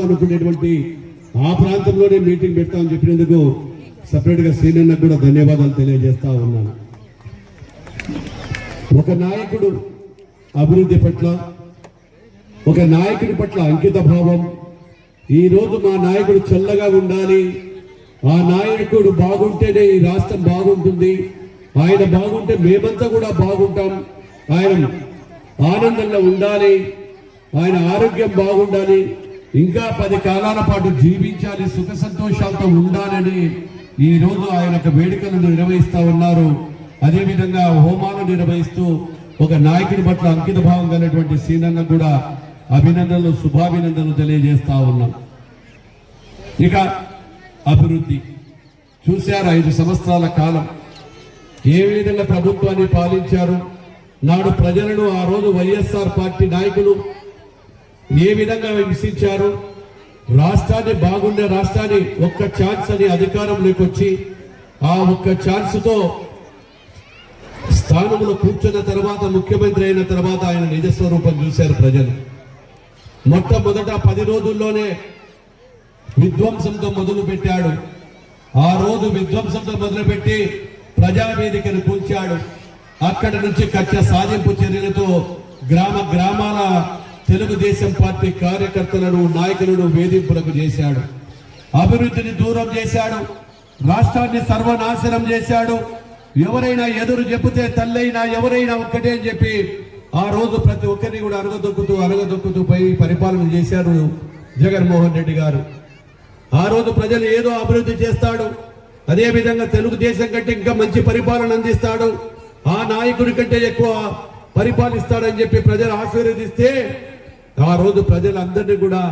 అనుకునేటువంటి ఆ ప్రాంతంలోనే మీటింగ్ పెడతామని చెప్పినందుకు సపరేట్గా శ్రీనన్నకు కూడా ధన్యవాదాలు తెలియజేస్తా ఉన్నాను. ఒక నాయకుడు అభివృద్ధి పట్ల, ఒక నాయకుడి పట్ల అంకిత భావం, ఈరోజు మా నాయకుడు చల్లగా ఉండాలి, ఆ నాయకుడు బాగుంటేనే ఈ రాష్ట్రం బాగుంటుంది, ఆయన బాగుంటే మేమంతా కూడా బాగుంటాం, ఆయన ఆనందంగా ఉండాలి, ఆయన ఆరోగ్యం బాగుండాలి, ఇంకా 10 కాలాల పాటు జీవించాలి, సుఖ సంతోషాలతో ఉండాలని ఈరోజు ఆయన వేడుకలను నిర్వహిస్తూ ఉన్నారు. అదేవిధంగా హోమాలు నిర్వహిస్తూ ఒక నాయకుడి పట్ల అంకిత భావం కలిగినటువంటి శ్రీనన్న కూడా అభినందనలు, శుభాభినందనలు తెలియజేస్తా ఉన్నాం. ఇక అభివృద్ధి చూశారు. 5 సంవత్సరాల కాలం ఏ విధంగా ప్రభుత్వాన్ని పాలించారు. నాడు ప్రజలను ఆ రోజు వైఎస్ఆర్ పార్టీ నాయకులు ఏ విధంగా హింసించారు. రాష్ట్రాన్ని బాగుండే రాష్ట్రాన్ని ఒక్క ఛాన్స్ అని అధికారంలోకి వచ్చి ఆ ఒక్క ఛాన్స్తో స్థానంలో కూర్చున్న తర్వాత, ముఖ్యమంత్రి అయిన తర్వాత ఆయన నిజస్వరూపం చూశారు ప్రజలు. మొట్టమొదట 10 రోజుల్లోనే విధ్వంసంతో మొదలు పెట్టాడు. ఆ రోజు విధ్వంసంతో మొదలుపెట్టి ప్రజావేదికను కూల్చాడు. అక్కడి నుంచి కక్ష సాధింపు చర్యలతో గ్రామాల తెలుగుదేశం పార్టీ కార్యకర్తలను, నాయకులను వేధింపులకు చేశాడు. అభివృద్ధిని దూరం చేశాడు. రాష్ట్రాన్ని సర్వనాశనం చేశాడు. ఎవరైనా ఎదురు చెబితే తల్లైనా ఎవరైనా ఒక్కటే అని చెప్పి ఆ రోజు ప్రతి ఒక్కరిని కూడా అరగదొక్కుతూ పోయి పరిపాలన చేశారు జగన్మోహన్ రెడ్డి గారు. ఆ రోజు ప్రజలు ఏదో అభివృద్ధి చేస్తాడు, అదే విధంగా తెలుగుదేశం కంటే ఇంకా మంచి పరిపాలన అందిస్తాడు, ఆ నాయకుడి కంటే ఎక్కువ పరిపాలిస్తాడని చెప్పి ప్రజలు ఆశీర్వదిస్తే ఆ రోజు ప్రజలందరినీ కూడా,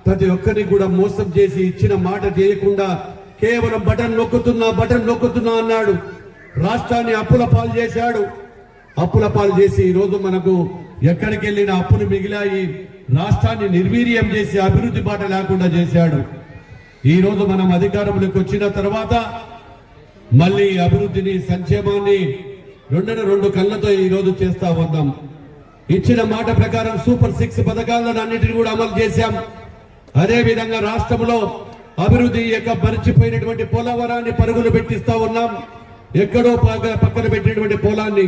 ప్రతి ఒక్కరిని కూడా మోసం చేసి ఇచ్చిన మాట చేయకుండా కేవలం బటన్ నొక్కుతున్నా అన్నాడు. రాష్ట్రాన్ని అప్పుల పాలు చేశాడు. అప్పుల పాలు చేసి ఈరోజు మనకు ఎక్కడికి వెళ్ళిన అప్పులు మిగిలాయి. రాష్ట్రాన్ని నిర్వీర్యం చేసి అభివృద్ధి బాట లేకుండా చేశాడు. ఈరోజు మనం అధికారంలోకి వచ్చిన తర్వాత మళ్ళీ అభివృద్ధిని, సంక్షేమాన్ని 2 కళ్ళతో ఈరోజు చేస్తా ఉన్నాం. ఇచ్చిన మాట ప్రకారం సూపర్ 6 పథకాలను అన్నిటిని కూడా అమలు చేశాం. అదే విధంగా రాష్ట్రంలో అభివృద్ధి మరిచిపోయినటువంటి పోలవరాన్ని పరుగులు పెట్టిస్తా ఉన్నాం. ఎక్కడో పక్కన పెట్టినటువంటి పోలాన్ని